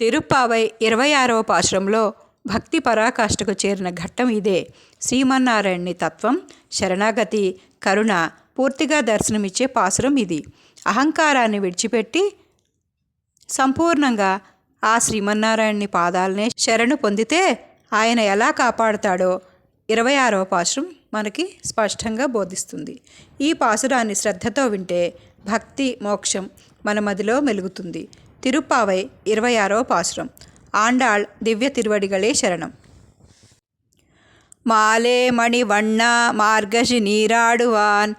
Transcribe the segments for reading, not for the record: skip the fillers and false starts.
తిరుప్పావై 26వ పాశురంలో భక్తి పరాకాష్ఠకు చేరిన ఘట్టం ఇదే. శ్రీమన్నారాయణుని తత్వం, శరణాగతి, కరుణ పూర్తిగా దర్శనమిచ్చే పాశురం ఇది. అహంకారాన్ని విడిచిపెట్టి సంపూర్ణంగా ఆ శ్రీమన్నారాయణుని పాదాలనే శరణు పొందితే ఆయన ఎలా కాపాడుతాడో 26వ పాశురం మనకి స్పష్టంగా బోధిస్తుంది. ఈ పాశురాన్ని శ్రద్ధతో వింటే భక్తి మోక్షం మన మదిలో మెలుగుతుంది. తిరుప్పావై 26వ పాశురం. ఆండాళ్ దివ్య తిరువడిகளே శరణం. மாலே மணி வண்ணா மார்கழி நீராடுவான்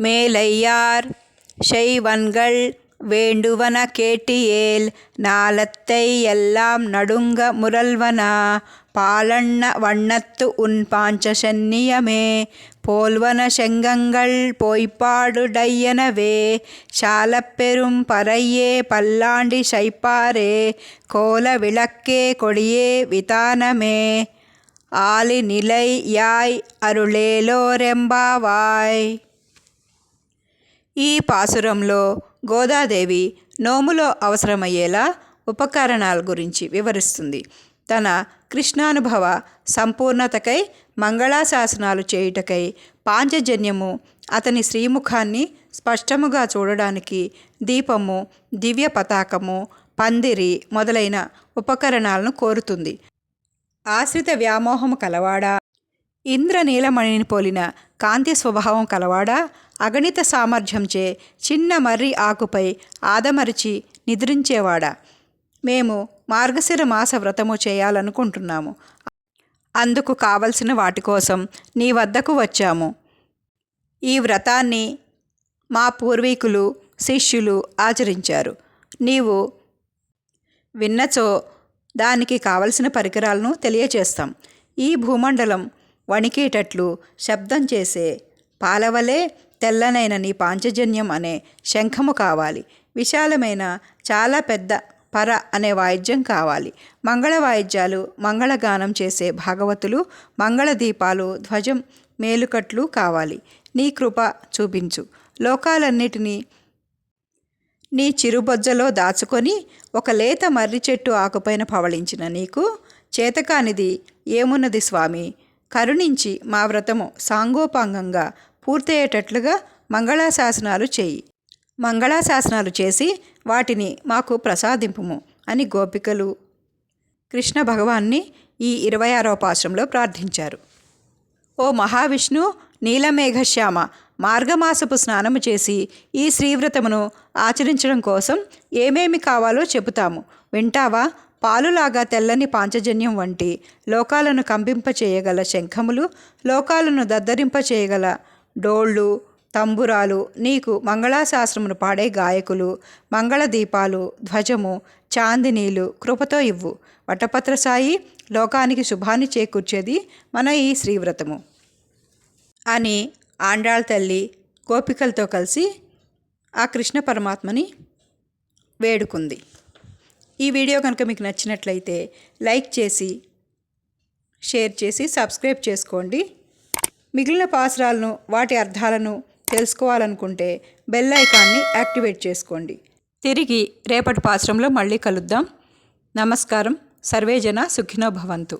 மேலையார் செய்வன்கள் வேண்டுவன கேட்டியேல் நாளத்தை எல்லாம் நடுங்க முரல்வனா பாலண்ண வண்ணத்து உன் பாஞ்ச சென்னியமே போல்வன செங்கங்கள் போய்ப்பாடுடையனவே சாலப்பெரும் பறையே பல்லாண்டி சைப்பாரே கோல விளக்கே கொடியே விதானமே ஆலி நிலை யாய் అరుళేలోరెంబావాయ్. ఈ పాసురంలో గోదాదేవి నోములో అవసరమయ్యేలా ఉపకరణాల గురించి వివరిస్తుంది. తన కృష్ణానుభవ సంపూర్ణతకై మంగళాశాసనాలు చేయుటకై పాంచజన్యము, అతని శ్రీముఖాన్ని స్పష్టముగా చూడడానికి దీపము, దివ్య పతాకము, పందిరి మొదలైన ఉపకరణాలను కోరుతుంది. ఆశ్రిత వ్యామోహము కలవాడా, ఇంద్రనీలమణిని పోలిన కాంతి స్వభావం కలవాడా, అగణిత సామర్థ్యంచే చిన్న మర్రి ఆకుపై ఆదమరిచి నిద్రించేవాడా, మేము మార్గశిర మాస వ్రతము చేయాలనుకుంటున్నాము. అందుకు కావలసిన వాటి కోసం నీ వద్దకు వచ్చాము. ఈ వ్రతాన్ని మా పూర్వీకులు, శిష్యులు ఆచరించారు. నీవు విన్నచో దానికి కావలసిన పరికరాలను తెలియచేస్తాం. ఈ భూమండలం వణికేటట్లు శబ్దం చేసే పాలవలే తెల్లనైన నీ పాంచజన్యం అనే శంఖము కావాలి. విశాలమైన చాలా పెద్ద పర అనే వాయిద్యం కావాలి. మంగళ వాయిద్యాలు, మంగళగానం చేసే భాగవతులు, మంగళ దీపాలు, ధ్వజం, మేలుకట్లు కావాలి. నీ కృప చూపించు. లోకాలన్నిటినీ నీ చిరుబొజ్జలో దాచుకొని ఒక లేత మర్రి చెట్టు ఆకుపైన పవళించిన నీకు చేతకానిది ఏమున్నది స్వామి? కరుణించి మా వ్రతము సాంగోపాంగంగా పూర్తయ్యేటట్లుగా మంగళాశాసనాలు చేయి. మంగళాశాసనాలు చేసి వాటిని మాకు ప్రసాదింపుము అని గోపికలు కృష్ణ భగవాన్ని ఈ 26వ పాశురంలో ప్రార్థించారు. ఓ మహావిష్ణు నీలమేఘశ్యామ, మార్గమాసపు స్నానము చేసి ఈ శ్రీవ్రతమును ఆచరించడం కోసం ఏమేమి కావాలో చెబుతాము, వింటావా? పాలులాగా తెల్లని పాంచజన్యం వంటి లోకాలను కంపింపచేయగల శంఖములు, లోకాలను దద్దరింపచేయగల డోళ్ళు, తంబురాలు, నీకు మంగళాశాస్త్రమును పాడే గాయకులు, మంగళ దీపాలు, ధ్వజము, చాందినీలు కృపతో ఇవ్వు. వటపత్రసాయి, లోకానికి శుభాన్ని చేకూర్చేది మన ఈ శ్రీవ్రతము అని ఆండాళ్ తల్లి గోపికలతో కలిసి ఆ కృష్ణ పరమాత్మని వేడుకుంది. ఈ వీడియో కనుక మీకు నచ్చినట్లయితే లైక్ చేసి, షేర్ చేసి, సబ్స్క్రైబ్ చేసుకోండి. మిగిలిన పాసురాలను, వాటి అర్థాలను తెలుసుకోవాలనుకుంటే బెల్ ఐకాన్ని యాక్టివేట్ చేసుకోండి. తిరిగి రేపటి పాసురంలో మళ్ళీ కలుద్దాం. నమస్కారం. సర్వేజన సుఖినో భవంతు.